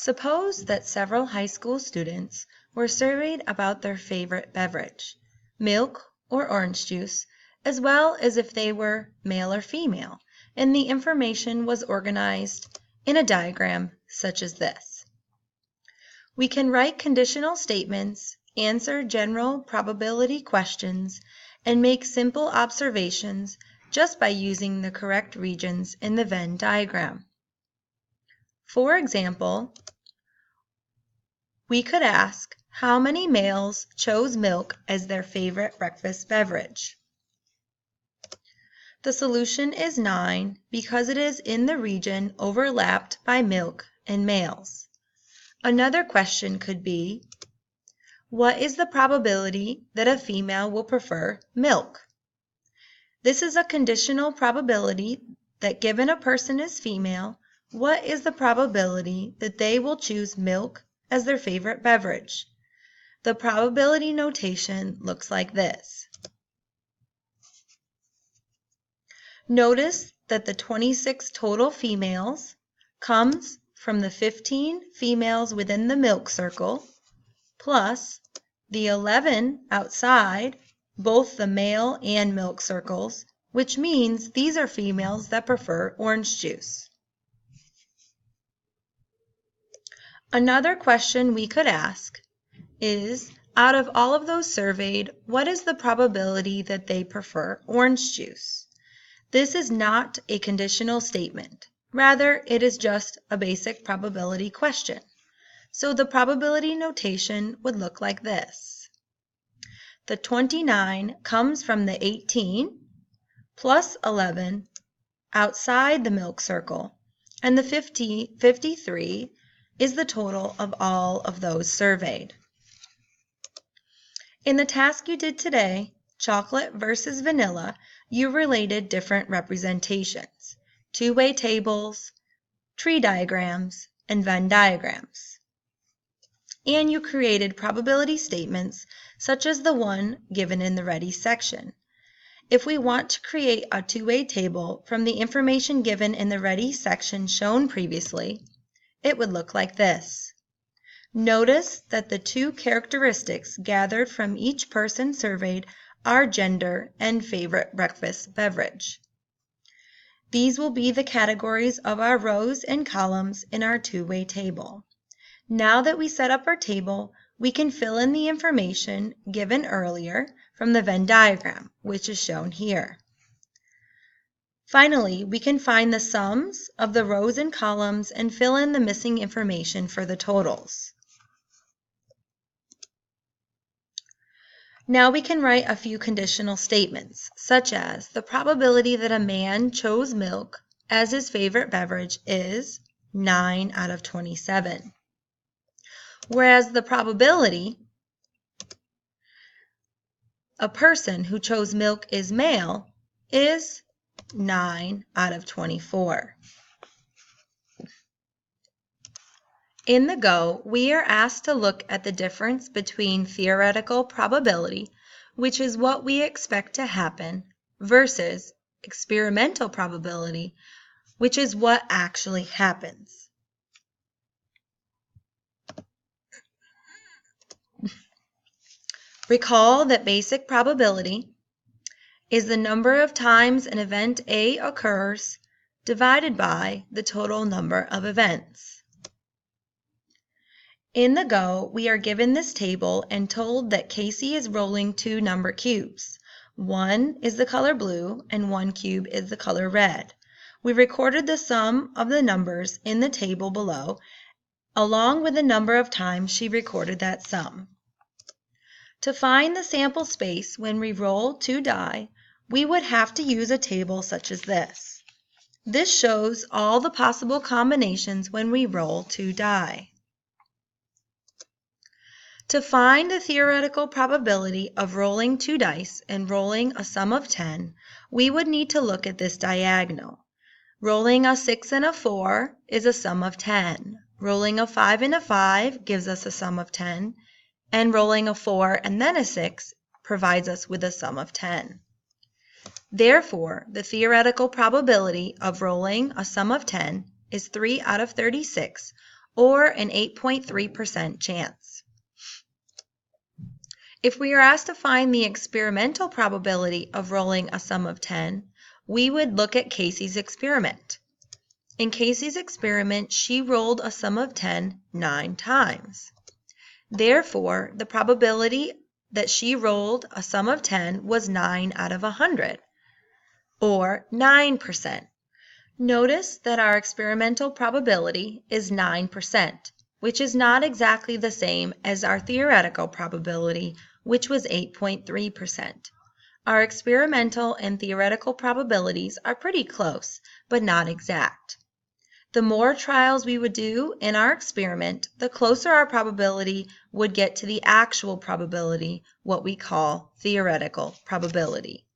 Suppose that several high school students were surveyed about their favorite beverage, milk or orange juice, as well as if they were male or female, and the information was organized in a diagram such as this. We can write conditional statements, answer general probability questions, and make simple observations just by using the correct regions in the Venn diagram. For example, we could ask how many males chose milk as their favorite breakfast beverage. The solution is 9 because it is in the region overlapped by milk and males. Another question could be, what is the probability that a female will prefer milk? This is a conditional probability that given a person is female, what is the probability that they will choose milk as their favorite beverage? The probability notation looks like this. Notice that the 26 total females comes from the 15 females within the milk circle, plus the 11 outside both the male and milk circles, which means these are females that prefer orange juice. Another question we could ask is, out of all of those surveyed, what is the probability that they prefer orange juice? This is not a conditional statement. Rather, it is just a basic probability question. So the probability notation would look like this. The 29 comes from the 18 plus 11 outside the milk circle, and the 53 is the total of all of those surveyed. In the task you did today, chocolate versus vanilla, you related different representations, two-way tables, tree diagrams, and Venn diagrams. And you created probability statements such as the one given in the Ready section. If we want to create a two-way table from the information given in the Ready section shown previously, it would look like this. Notice that the two characteristics gathered from each person surveyed are gender and favorite breakfast beverage. These will be the categories of our rows and columns in our two-way table. Now that we set up our table, we can fill in the information given earlier from the Venn diagram, which is shown here. Finally, we can find the sums of the rows and columns and fill in the missing information for the totals. Now we can write a few conditional statements, such as the probability that a man chose milk as his favorite beverage is 9 out of 27. Whereas the probability a person who chose milk is male is 9 out of 24. In the Go, we are asked to look at the difference between theoretical probability, which is what we expect to happen, versus experimental probability, which is what actually happens. Recall that basic probability is the number of times an event A occurs divided by the total number of events. In the Go, we are given this table and told that Casey is rolling 2 number cubes. One is the color blue and 1 cube is the color red. We recorded the sum of the numbers in the table below, along with the number of times she recorded that sum. To find the sample space when we roll 2 die, we would have to use a table such as this. This shows all the possible combinations when we roll 2 die. To find the theoretical probability of rolling 2 dice and rolling a sum of 10, we would need to look at this diagonal. Rolling a 6 and a 4 is a sum of 10. Rolling a 5 and a 5 gives us a sum of 10. And rolling a 4 and then a 6 provides us with a sum of 10. Therefore, the theoretical probability of rolling a sum of 10 is 3 out of 36, or an 8.3% chance. If we are asked to find the experimental probability of rolling a sum of 10, we would look at Casey's experiment. In Casey's experiment, she rolled a sum of 10 9 times. Therefore, the probability that she rolled a sum of 10 was 9 out of 100, or 9%. Notice that our experimental probability is 9%, which is not exactly the same as our theoretical probability, which was 8.3%. Our experimental and theoretical probabilities are pretty close, but not exact. The more trials we would do in our experiment, the closer our probability would get to the actual probability, what we call theoretical probability.